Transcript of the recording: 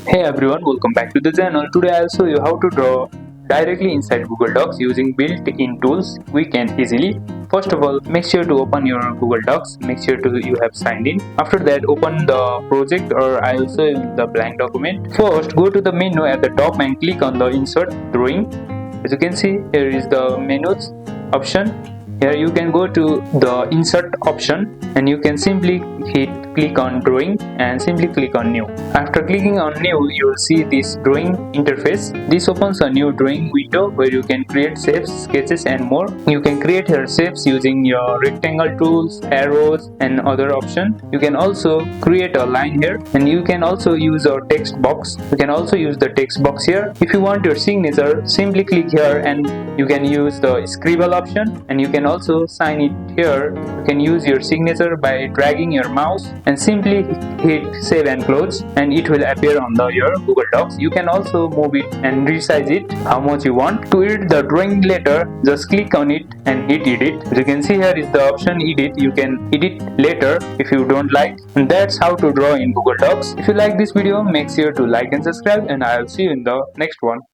Hey everyone, welcome back to the channel. Today I'll show you how to draw directly inside Google Docs using built-in tools quick and easily. First of all, make sure to open your Google Docs. Make sure to you have signed in. After that, open the project or I'll show you the blank document. First, go to the menu at the top and click on the Insert Drawing. As you can see, here is the menus option. Here you can go to the insert option and you can simply click on drawing and simply click on new. After clicking on new, you will see this drawing interface. This opens a new drawing window where you can create shapes, sketches and more. You can create your shapes using your rectangle tools, arrows and other options. You can also create a line here and you can also use a text box. You can also use the text box here. If you want your signature, simply click here and you can use the scribble option, and you can also sign it here. You can use your signature by dragging your mouse and simply hit save and close and it will appear on your Google Docs. You can also move it and resize it how much you want. To edit the drawing later, just click on it and hit edit. As you can see, here is the option edit. You can edit later if you don't like. And that's how to draw in Google Docs. If you like this video, make sure to like and subscribe, and I'll see you in the next one.